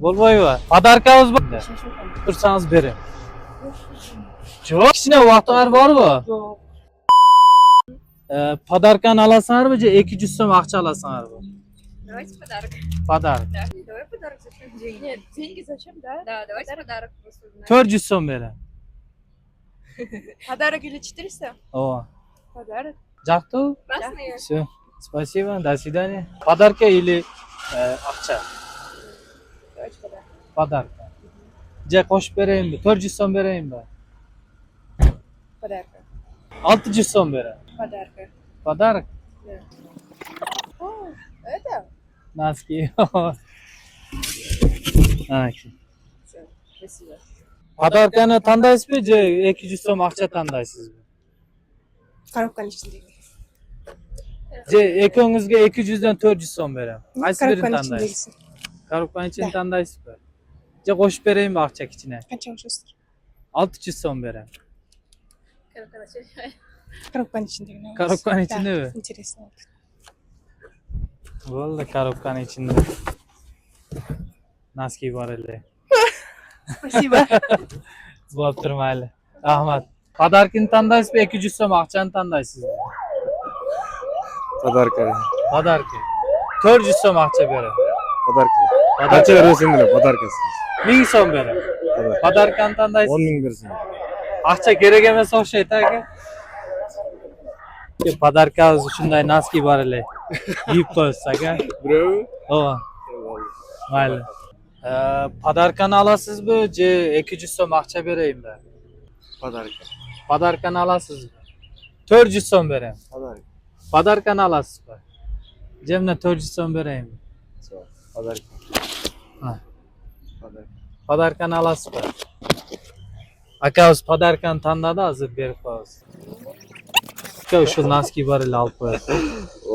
Bo'lmaymi? Podarkamiz bor. Tursangiz bering. Yo'q, kichkina vaqtlar bormi? Yo'q. Podarkani olasizlarmi, 200 so'm ақша olasizlarmi? Давайте подарок. Podark. Да. Давай подарок, зачем деньги? Нет, деньги зачем, да? Да, давайте подарок просто. 400 so'm bering. Подарок или 400? O. Подарок. Жақты? Красный. Все. Спасибо. До свидания. Подарка или ақша? Давайте подарок. Podark. Qo'shib beraymi? 400 so'm beraymi? Подарка. 600 so'm bering. Подарка. Podark. О, это? Носки. Всё, спасибо. Podarkani tandaysizmi, 200 so'm ақша tandaysizmi? Коробканың içindeki. Ekongizga 200 dan 400 so'm beraman. Qaysi birini Коробканың tandaysiz? içindegisi. Korobkaning ichini tandaysizmi? Qo'shib beraymi ақша kichkina? Qancha o'shasiz? 600 so'm beraman. Коробканың içindeki. Коробканың Да, içindemi? интересно. Bo'ldi, korobkaning ichida. Noski bor edi. Спасибо. Bo'lib turmayli. Rahmat. Podarkini tandaysizmi, 200 so'm ақшani tandaysizmi? Подарка. Podarka. 400 so'm ақша beraman. Подарка. Podarka. Qancha berasizlar podarkasiz? 1000 so'm beraman. Podarkani tandaysiz. 10 ming bersin. Ақша kerak emas o'xshaydi aka. Podarkamiz shunday noski bor edi. Yeb qo'ysiz aka. Birovi? O. Mayli. Podarkani olasizmi, 200 so'm ақша beraymi? Подарка. Podarkani olasizmi? 400 so'm beraman. Подарка. Podarkani olasizmi? Jemna 400 so'm beraymi? Подарка. Ha. Подарка. Podarkani olasizmi? Akamiz podarkani tanladi, hozir berib qo'yamiz. Aka shu noski bor edi, olib qo'yasiz.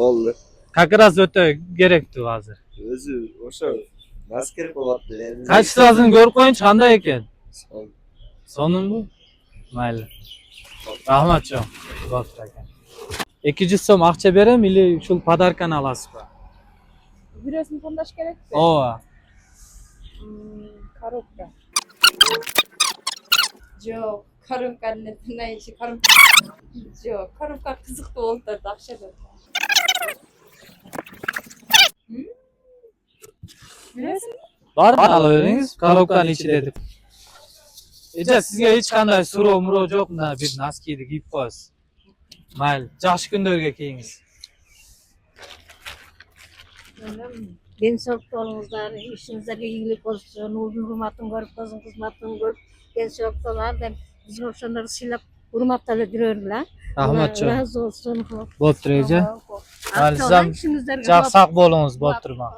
Oldu. Как раз o'ta kerakdi hozir. O'zi o'sha masker bo'lyapti. Qanchasini ko'rib qo'ying, qanday ekan? Sonimi? Mayli. Rahmatjon. Botir aka. 200 so'm ақша berem, или shu podarkani olasizmi? Birazını tandaş gerek mi? O. Коробка. Жоқ, коробканы тыңдайыншы, коробка. Жоқ, коробка қызықты болды, ақша да. Birazını Var mı alıveriniz? Korobkaning ichida deb. Eja, sizga hech qanday so'rov yo'qmi? Bir noskiyni kiyib qo'yasiz. Mayli, yaxshi kunlarga kiyingiz. Denizlik olыңыздар, işinizlerge iyilik olsun, uzun hurmatın görüp, kızın kızmatını görüp, denizlik olanlar, bizim opsiyonları silap, hurmatlarla görürler. Rahmatjon. Razı olsun. Bo'pti, eja. Mayli, siz ham İşinizlerge sog' bo'lingiz, bo'ptirman.